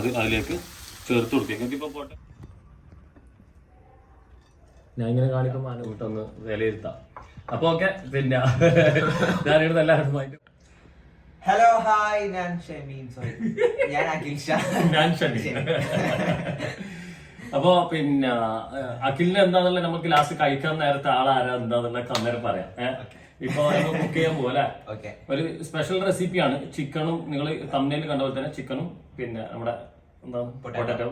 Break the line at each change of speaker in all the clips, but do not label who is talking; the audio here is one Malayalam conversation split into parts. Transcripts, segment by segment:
അത് അതിലേക്ക് ചേർത്ത് കൊടുക്കുക. നിങ്ങൾക്ക് ഇപ്പോൾ പോട്ടെ, ഞാൻ ഇങ്ങനെ കാണിക്കുമ്പോൾ അനുകൂട്ടൊന്ന് വിലയിരുത്താം. അപ്പോൾ ഓക്കെ, പിന്നെ ഞാനിവിടെ എല്ലാവരുമായിട്ട്
ഹലോ ഹായ്, ഞാൻ ഷമീൻ, സോറി ഞാൻ അഖിൽഷ.
ഞാൻ ഷമീൻ. അപ്പൊ പിന്നെ അഖിലിന് എന്താന്നുള്ള നമുക്ക് ലാസ്റ്റ് കഴിക്കാൻ നേരത്തെ ആളാരാ എന്താന്നുള്ള അന്നേരം പറയാം. ഇപ്പൊ കുക്ക് ചെയ്യാൻ പോലെ ഒരു സ്പെഷ്യൽ റെസിപ്പിയാണ്. ചിക്കനും നിങ്ങൾ തമ്മിൽ കണ്ട പോലെ തന്നെ ചിക്കനും പിന്നെ നമ്മുടെ പൊട്ടാറ്റോ,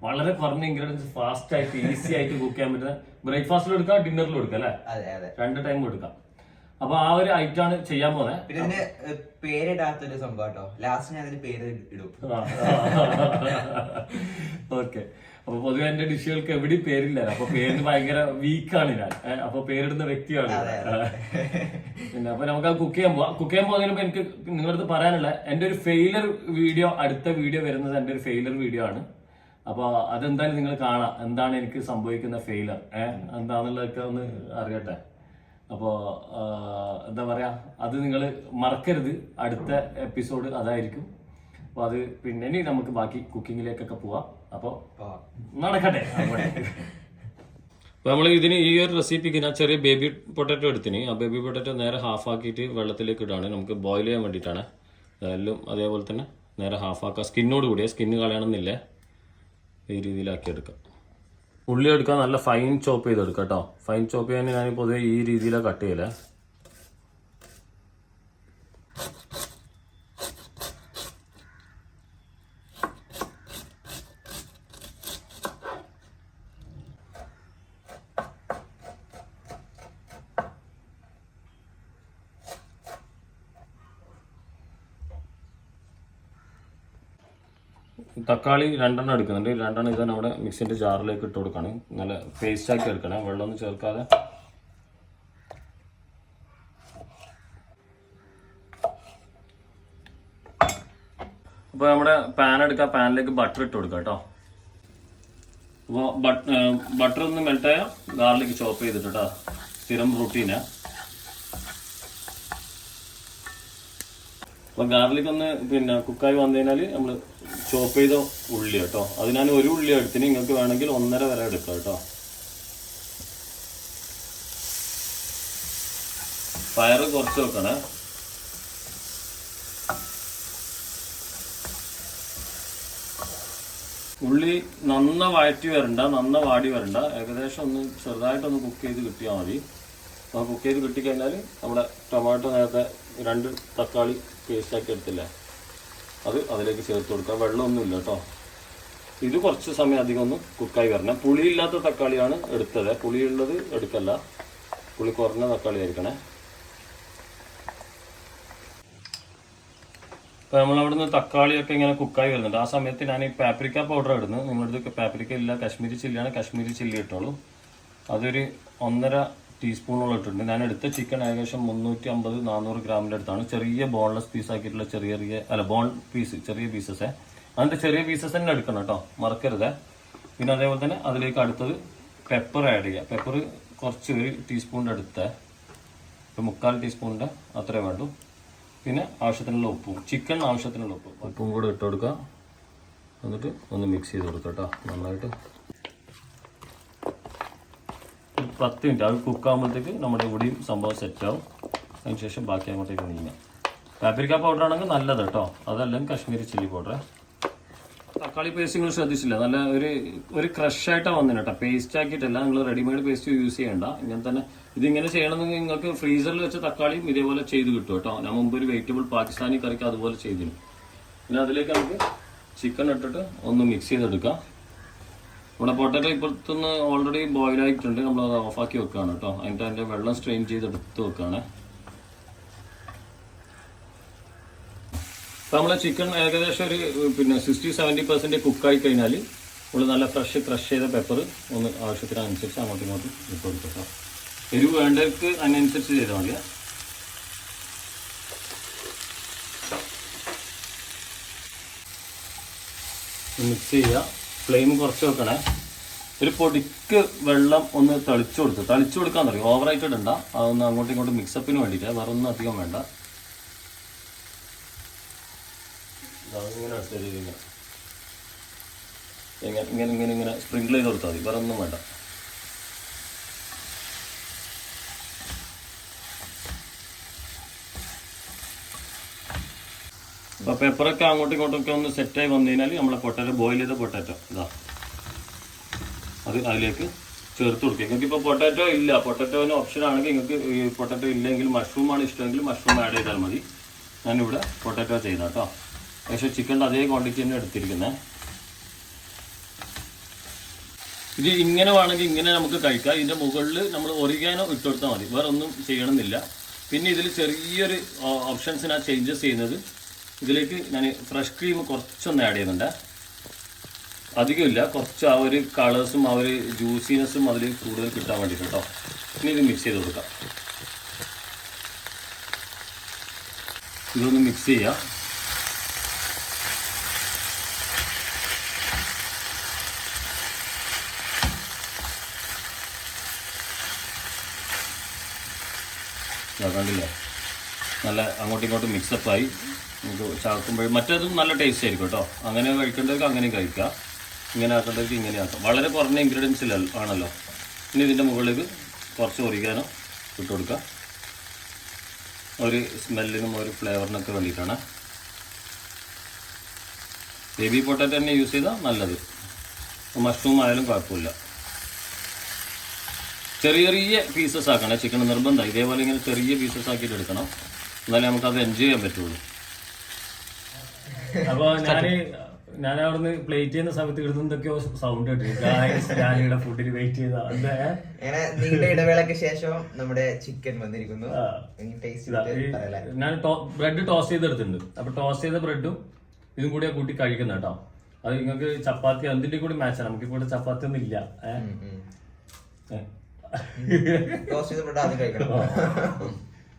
വളരെ കുറഞ്ഞ ഇൻഗ്രീഡിയൻസ് ഫാസ്റ്റ് ആയിട്ട് ഈസി ആയിട്ട് കുക്ക് ചെയ്യാൻ പറ്റുന്ന, ബ്രേക്ക്ഫാസ്റ്റിലും എടുക്കാം ഡിന്നറിലും എടുക്കാം അല്ലെ, 2 ടൈം എടുക്കാം. അപ്പൊ ആ ഒരു ഐറ്റം ആണ് ചെയ്യാൻ പോകുന്നത്.
പിന്നെ പേരിടാത്തൊരു സംഭവം കേട്ടോ, ലാസ്റ്റ് ഞാൻ അതിന് പേര് ഇടും.
ഓക്കെ, അപ്പൊ പൊതുവെ എന്റെ ഡിഷുകൾക്ക് എവിടെയും പേരില്ല. അപ്പൊ പേരിന് ഭയങ്കര വീക്കാണ് ഞാൻ. അപ്പൊ പേരിടുന്ന വ്യക്തിയാണ്. പിന്നെ അപ്പൊ നമുക്ക് ആ കുക്ക് ചെയ്യാൻ പോകുന്നതിന് മുമ്പ് എനിക്ക് നിങ്ങളടുത്ത് പറയാനുള്ള എന്റെ ഒരു ഫെയിലർ വീഡിയോ, അടുത്ത വീഡിയോ വരുന്നത് എന്റെ ഒരു ഫെയിലർ വീഡിയോ ആണ്. അപ്പൊ അതെന്തായാലും നിങ്ങൾ കാണാം, എന്താണ് എനിക്ക് സംഭവിക്കുന്ന ഫെയിലർ എന്താന്നുള്ളതൊക്കെ ഒന്ന് അറിയട്ടെ. അപ്പോ എന്താ പറയാ, അത് നിങ്ങൾ മറക്കരുത്. അടുത്ത എപ്പിസോഡ് അതായിരിക്കും. അപ്പൊ അത് പിന്നെ ഇനി നമുക്ക് ബാക്കി കുക്കിങ്ങിലേക്കൊക്കെ പോവാം. അപ്പൊ നടക്കട്ടെ. അപ്പൊ നമ്മൾ ഇതിന് ഈ ഒരു റെസിപ്പിക്ക് ഞാൻ ചെറിയ ബേബി പൊട്ടാറ്റോ എടുത്തിന്. ആ ബേബി പൊട്ടാറ്റോ നേരെ ഹാഫ് ആക്കിയിട്ട് വെള്ളത്തിലേക്ക് ഇടാണ്. നമുക്ക് ബോയിൽ ചെയ്യാൻ വേണ്ടിയിട്ടാണ്. എല്ലാം അതേപോലെ തന്നെ നേരെ ഹാഫ് ആക്കുക. സ്കിന്നോട് കൂടിയ, സ്കിന്ന് കളയണമെന്നില്ല, ഈ രീതിയിലാക്കി എടുക്കാം. ഉള്ളി എടുക്കാൻ നല്ല ഫൈൻ ചോപ്പ് ചെയ്തെടുക്കാം കേട്ടോ. ഫൈൻ ചോപ്പ് ചെയ്യാൻ ഞാൻ പൊതുവെ ഈ രീതിയിലാണ് കട്ട് ചെയ്യലേ. തക്കാളി 2 എടുക്കുന്നുണ്ട്. 2 ഇത് നമ്മുടെ മിക്സിൻ്റെ ജാറിലേക്ക് ഇട്ട് കൊടുക്കുകയാണ്. നല്ല പേസ്റ്റാക്കി എടുക്കണം, വെള്ളമൊന്നും ചേർക്കാതെ. അപ്പോൾ നമ്മുടെ പാൻ എടുക്കുക, പാനിലേക്ക് ബട്ടർ ഇട്ട് കൊടുക്കുക കേട്ടോ. അപ്പോൾ ബട്ടർ ഒന്ന് മെൽറ്റായാൽ ഗാർലിക് ചോപ്പ് ചെയ്തിട്ട് കേട്ടോ, സ്ഥിരം റൂട്ടീനാ. അപ്പോൾ ഗാർലിക് ഒന്ന് പിന്നെ കുക്കായി വന്നു കഴിഞ്ഞാൽ നമ്മൾ ചോപ്പ് ചെയ്ത ഉള്ളി കേട്ടോ. അത് ഞാൻ 1 ഉള്ളി എടുത്തിന്, നിങ്ങൾക്ക് വേണമെങ്കിൽ 1.5 വരെ എടുക്കാം കേട്ടോ. ഫയർ കുറച്ച് വെക്കണേ. ഉള്ളി നന്ന വഴറ്റി വരണ്ട, നന്ന വാടി വരണ്ട, ഏകദേശം ഒന്ന് ചെറുതായിട്ടൊന്ന് കുക്ക് ചെയ്ത് കിട്ടിയാൽ മതി. അപ്പോൾ കുക്ക് ചെയ്ത് കിട്ടിക്കഴിഞ്ഞാൽ നമ്മുടെ ടൊമാറ്റോ നേരത്തെ 2 തക്കാളി പേസ്റ്റാക്കി എടുത്തില്ലേ, അത് അതിലേക്ക് ചേർത്ത് കൊടുക്കുക. വെള്ളമൊന്നുമില്ല കേട്ടോ. ഇത് കുറച്ച് സമയം അധികം ഒന്ന് കുക്കായി വരണം. പുളിയില്ലാത്ത തക്കാളിയാണ് എടുത്തത്, പുളിയുള്ളത് എടുക്കല്ല, പുളി കുറഞ്ഞ തക്കാളി ആയിരിക്കണേ. അപ്പോൾ നമ്മളവിടുന്ന് തക്കാളിയൊക്കെ ഇങ്ങനെ കുക്കായി വരുന്നുണ്ട്. ആ സമയത്ത് ഞാൻ ഈ പാപ്രിക്ക പൗഡർ ഇടുന്നത്. നിങ്ങളുടെ അടുത്ത് പാപ്രിക്ക ഇല്ല, കാശ്മീരി ചില്ലിയാണ്, കാശ്മീരി ചില്ലി ഇട്ടോളൂ. അതൊരു 1.5 ടീസ്പൂണോളം ഇട്ടിട്ടുണ്ട്. ഞാൻ എടുത്ത ചിക്കൻ ഏകദേശം 350-400 ഗ്രാമിൻ്റെ അടുത്താണ്. ചെറിയ ബോൺലെസ് പീസ് ആക്കിയിട്ടുള്ള ബോൺ പീസ്, ചെറിയ പീസസേ. അതിൻ്റെ ചെറിയ പീസസ് തന്നെ എടുക്കണം കേട്ടോ, മറക്കരുത്. പിന്നെ അതേപോലെ തന്നെ അതിലേക്ക് അടുത്തത് പെപ്പർ ആഡ് ചെയ്യുക. പെപ്പർ കുറച്ച് 1 ടീസ്പൂണിൻ്റെ അടുത്ത്, ഇപ്പോൾ 3/4 ടീസ്പൂണിൻ്റെ അത്രേ വേണ്ടു. പിന്നെ ആവശ്യത്തിനുള്ള ഉപ്പും, ചിക്കൻ ആവശ്യത്തിനുള്ള ഉപ്പും കൂടെ ഇട്ട് കൊടുക്കുക. എന്നിട്ട് ഒന്ന് മിക്സ് ചെയ്ത് കൊടുക്കുക കേട്ടോ നന്നായിട്ട്. 10 മിനിറ്റ് അത് കുക്കാകുമ്പോഴത്തേക്ക് നമ്മുടെ ഇവിടെയും സംഭവം സെറ്റാവും. അതിന് ശേഷം ബാക്കി അങ്ങോട്ടേക്ക് നീങ്ങാം. പാപ്രിക്ക പൗഡർ ആണെങ്കിൽ നല്ലത് കേട്ടോ, അതല്ലെങ്കിൽ കാശ്മീരി ചില്ലി പൗഡർ. തക്കാളി പേസ്റ്റ് നിങ്ങൾ ശ്രദ്ധിച്ചില്ല, നല്ല ഒരു ക്രഷായിട്ടാണ് വന്നിന് കേട്ടോ, പേസ്റ്റ് ആക്കിയിട്ടല്ല. നിങ്ങൾ റെഡിമെയ്ഡ് പേസ്റ്റ് യൂസ് ചെയ്യേണ്ട. ഇങ്ങനെ തന്നെ ഇതിങ്ങനെ ചെയ്യണമെങ്കിൽ നിങ്ങൾക്ക് ഫ്രീസറിൽ വെച്ച തക്കാളിയും ഇതേപോലെ ചെയ്ത് കിട്ടും കേട്ടോ. ഞാൻ മുമ്പ് ഒരു വെജിറ്റബിൾ പാകിസ്ഥാനി കറിക്ക് അതുപോലെ ചെയ്തിരുന്നു. പിന്നെ അതിലേക്ക് നമുക്ക് ചിക്കൻ ഇട്ടിട്ട് ഒന്ന് മിക്സ് ചെയ്തെടുക്കാം. ഇവിടെ പൊട്ടാറ്റോ ഇപ്പോഴത്തൊന്ന് ഓൾറെഡി ബോയിലായിട്ടുണ്ട്, നമ്മളത് ഓഫാക്കി വെക്കുകയാണ് കേട്ടോ. അതിൻ്റെ അതിൻ്റെ വെള്ളം സ്ട്രെയിൻ ചെയ്തെടുത്ത് വെക്കുകയാണ്. അപ്പോൾ നമ്മൾ ചിക്കൻ ഏകദേശം ഒരു 60-70% കുക്കായി കഴിഞ്ഞാൽ നമ്മൾ നല്ല ഫ്രഷ് ക്രഷ് ചെയ്ത പെപ്പർ ഒന്ന് ആവശ്യത്തിനനുസരിച്ച് അങ്ങോട്ടും ഇങ്ങോട്ടും ഇട്ട് കൊടുക്കാം. എരിവ് വേണ്ടവർക്ക് അതിനനുസരിച്ച് ചെയ്താൽ മതി. മിക്സ് ചെയ്യുക, ഫ്ലെയിം കുറച്ച് വെക്കണേ. ഒരു പൊടിക്ക് വെള്ളം ഒന്ന് തളിച്ചു കൊടുക്കാൻ പറയും, ഓവറായിട്ട് ഇടണ്ട. അതൊന്ന് അങ്ങോട്ടും ഇങ്ങോട്ടും മിക്സപ്പിന് വേണ്ടിയിട്ട്, വേറെ ഒന്നും അധികം വേണ്ട. ഇങ്ങനെ എടുത്തത് ഇങ്ങനെ ഇങ്ങനെ ഇങ്ങനെ ഇങ്ങനെ ഇങ്ങനെ സ്പ്രിങ്കിൾ ചെയ്ത് കൊടുത്താൽ മതി, വേറെ ഒന്നും വേണ്ട. അപ്പോൾ പെപ്പറൊക്കെ അങ്ങോട്ടും ഇങ്ങോട്ടൊക്കെ ഒന്ന് സെറ്റായി വന്നു കഴിഞ്ഞാൽ നമ്മളെ പൊട്ടാറ്റോ, ബോയിൽ ചെയ്ത പൊട്ടാറ്റോ ഇതാ അത് അതിലേക്ക് ചേർത്ത് കൊടുക്കുക. നിങ്ങൾക്ക് ഇപ്പോൾ പൊട്ടാറ്റോ ഇല്ല, പൊട്ടാറ്റോന് ഓപ്ഷൻ ആണെങ്കിൽ നിങ്ങൾക്ക് ഈ പൊട്ടാറ്റോ ഇല്ലെങ്കിൽ മഷ്റൂമാണ് ഇഷ്ടമെങ്കിൽ മഷ്റൂം ആഡ് ചെയ്താൽ മതി. ഞാനിവിടെ പൊട്ടാറ്റോ ചെയ്താൽ കേട്ടോ. പക്ഷേ ചിക്കൻ്റെ അതേ ക്വാണ്ടിറ്റി തന്നെ എടുത്തിരിക്കുന്നത്. ഇത് ഇങ്ങനെ വേണമെങ്കിൽ ഇങ്ങനെ നമുക്ക് കഴിക്കാം. ഇതിൻ്റെ മുകളിൽ നമ്മൾ ഒറിഗാനോ ഇട്ട് കൊടുത്താൽ മതി, വേറെ ഒന്നും ചെയ്യണമെന്നില്ല. പിന്നെ ഇതിൽ ചെറിയൊരു ഓപ്ഷൻസിനാ ചേഞ്ചസ് ചെയ്യുന്നത്. ഇതിലേക്ക് ഞാൻ ഫ്രഷ് ക്രീം കുറച്ചൊന്ന് ആഡ് ചെയ്യുന്നുണ്ട്, അധികമില്ല, കുറച്ച് ആ ഒരു കളേഴ്സും ആ ഒരു ജ്യൂസിനെസ്സും അതിൽ കൂടുതൽ കിട്ടാൻ വേണ്ടിയിട്ട് കേട്ടോ. ഇനി ഇത് മിക്സ് ചെയ്ത് കൊടുക്കാം. ഇതൊന്ന് മിക്സ് ചെയ്യാം. കണ്ടില്ലേ, നല്ല അങ്ങോട്ടും ഇങ്ങോട്ടും മിക്സപ്പായി നമുക്ക് ചാക്കുമ്പോൾ. മറ്റേതും നല്ല ടേസ്റ്റ് ആയിരിക്കും കേട്ടോ. അങ്ങനെ കഴിക്കേണ്ടവർക്ക് അങ്ങനെയും കഴിക്കാം, ഇങ്ങനെ ആക്കേണ്ടവർക്ക് ഇങ്ങനെ ആക്കാം. വളരെ കുറഞ്ഞ ഇൻഗ്രീഡിയൻസിൽ ആണല്ലോ. ഇനി ഇതിൻ്റെ മുകളിലേക്ക് കുറച്ച് ഒറിഗാനോ ഇട്ട് കൊടുക്കുക, ഒരു സ്മെല്ലിനും ഒരു ഫ്ലേവറിനൊക്കെ വേണ്ടിയിട്ടാണ്. ബേബി പൊട്ടാറ്റോ തന്നെ യൂസ് ചെയ്താൽ നല്ലത്, മഷ്റൂം ആയാലും കുഴപ്പമില്ല. ചെറിയ ചെറിയ പീസസ് ആക്കണം ചിക്കൻ, നിർബന്ധം ഇതേപോലെ ഇങ്ങനെ ചെറിയ പീസസ് ആക്കിയിട്ട് എടുക്കണം, എന്നാലേ നമുക്കത് എൻജോയ് ചെയ്യാൻ പറ്റുള്ളൂ. അപ്പോൾ ഞാൻ അവിടുന്ന് പ്ലേറ്റ് ചെയ്യുന്ന സമയത്ത് ഇടുന്നതൊക്കെയോ സൗണ്ട് കേട്ടിരിക്കും. ഫുഡിന് വെയിറ്റ് ചെയ്ത
നിങ്ങളുടെ ഇടവേളയ്ക്ക് ശേഷം നമ്മുടെ ചിക്കൻ വന്നിരിക്കുന്നു.
ഞാൻ ബ്രെഡ് ടോസ്റ്റ് ചെയ്തെടുത്തിട്ടുണ്ട്. അപ്പൊ ടോസ്റ്റ് ചെയ്ത ബ്രെഡും ഇതും കൂടിയാ കൂട്ടി കഴിക്കുന്ന കേട്ടോ. അത് നിങ്ങൾക്ക് ചപ്പാത്തി എന്തിന്റെ കൂടി മാച്ചാണ്. നമുക്കിപ്പോ ഇവിടെ ചപ്പാത്തി ഒന്നും ഇല്ല.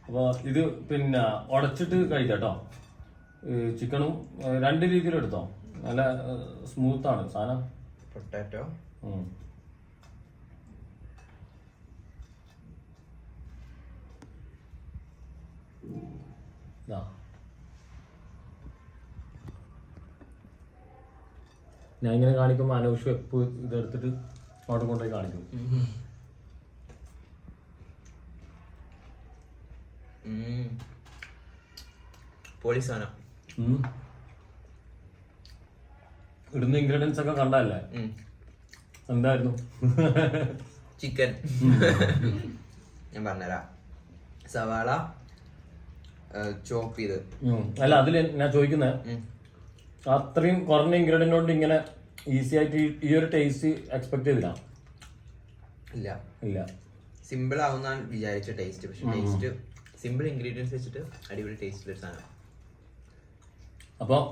അപ്പൊ ഇത് പിന്നെ ഉടച്ചിട്ട് കഴിക്കാട്ടോ. ചിക്കനും രണ്ട് രീതിയിലും എടുത്തോ, നല്ല സ്മൂത്ത് ആണ് സാധനം.
പൊട്ടാറ്റോ
ഞാൻ ഇങ്ങനെ കാണിക്കുമ്പോൾ അനൗഷ് എപ്പ് ഇതെടുത്തിട്ട് അങ്ങോട്ടും കൊണ്ടുപോയി കാണിക്കും.
പോളിസാന
ഇടുന്ന ഇൻഗ്രീഡിയൻസ് ഒക്കെ കണ്ടല്ലേ, എന്തായിരുന്നു?
ചിക്കൻ ഞാൻ പറഞ്ഞുതരാം. സവാള ചോപ്പ് ചെയ്ത്.
അല്ല, അതിൽ ഞാൻ ചോദിക്കുന്നത് അത്രയും കുറഞ്ഞ ഇൻഗ്രീഡിയൻ്റ് കൊണ്ട് ഇങ്ങനെ ഈസി ആയിട്ട് ഈ ഒരു ടേസ്റ്റ് എക്സ്പെക്ട് ചെയ്തില്ല. ഇല്ല
സിമ്പിൾ ആവുന്നാണ് വിചാരിച്ച ടേസ്റ്റ്. പക്ഷെ ടേസ്റ്റ് സിമ്പിൾ ഇൻഗ്രീഡിയൻസ് വെച്ചിട്ട് അടിപൊളി ടേസ്റ്റ് സാധനം. അപ്പോൾ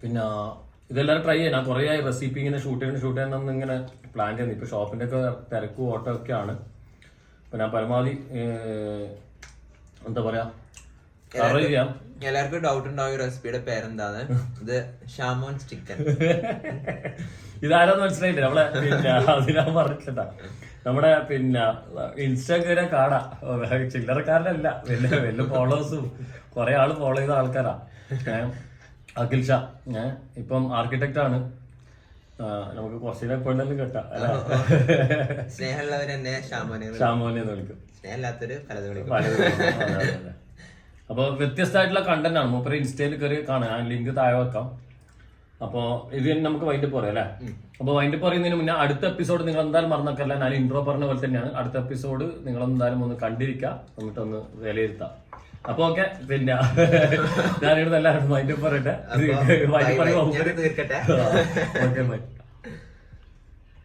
പിന്നെ ഇതെല്ലാവരും ട്രൈ ചെയ്യാം. ഞാൻ കുറേ ആയി റെസിപ്പി ഇങ്ങനെ ഷൂട്ട് ചെയ്യണമെന്ന് ഇങ്ങനെ പ്ലാൻ ചെയ്യുന്നത്. ഇപ്പോൾ ഷോപ്പിൻ്റെ ഒക്കെ തിരക്കും ഓട്ടം ഒക്കെയാണ്. അപ്പോൾ ഞാൻ പരമാവധി എന്താ പറയാ അറിയാം.
എല്ലാവർക്കും ഡൗട്ട് ഉണ്ടാവും റെസിപ്പിയുടെ പേരെന്താണ്. ഇത് ഷാമോൻസ് ചിക്കൻ.
ഇതാരാന്ന് മനസ്സിലായില്ലേ? നമ്മളെ പിന്നെ അതിനാ പറഞ്ഞിട്ടാ നമ്മുടെ പിന്നെ ഇൻസ്റ്റാഗ്രാം കാണാ. ചില്ലറക്കാരനല്ല, വലിയ ഫോളോവേഴ്സും കുറെ ആള് ഫോളോ ചെയ്ത ആൾക്കാരാ. അഖിൽഷ ഇപ്പം ആർക്കിടെക്റ്റ് ആണ്. നമുക്ക് കുറച്ചിനെ പെണ്ണെല്ലാം കേട്ടാ.
സ്നേഹമുള്ളവരെന്നെ
ഷാമോനെ വിളിക്കും,
സ്നേഹമില്ലാത്തൊരു പലതും വിളിക്കും.
അപ്പോൾ വ്യത്യസ്തമായിട്ടുള്ള കണ്ടന്റ് ആണ്. മൂപ്പര് ഇൻസ്റ്റയിൽ കയറി കാണാം, ഞാൻ ലിങ്ക് താഴെ വെക്കാം. അപ്പോൾ ഇത് നമുക്ക് വൈൻഡപ്പ് പറയാം അല്ലേ? അപ്പോൾ വൈൻഡപ്പ് പറയുന്നതിന് മുന്നേ അടുത്ത എപ്പിസോഡ് നിങ്ങൾ എന്തായാലും മറന്നൊക്കെയല്ല. ഞാൻ ഇൻട്രോ പറഞ്ഞ പോലെ തന്നെയാണ്. അടുത്ത എപ്പിസോഡ് നിങ്ങൾ എന്തായാലും ഒന്ന് കണ്ടിരിക്കാം, എന്നിട്ടൊന്ന് വിലയിരുത്താം. അപ്പൊ ഓക്കെ, പിന്നെ ഞാനിവിടെ എല്ലാവരും വൈൻഡപ്പ് പറയട്ടെ. വൈൻഡപ്പ് പറയുമ്പോൾ ഓക്കെ ബൈ.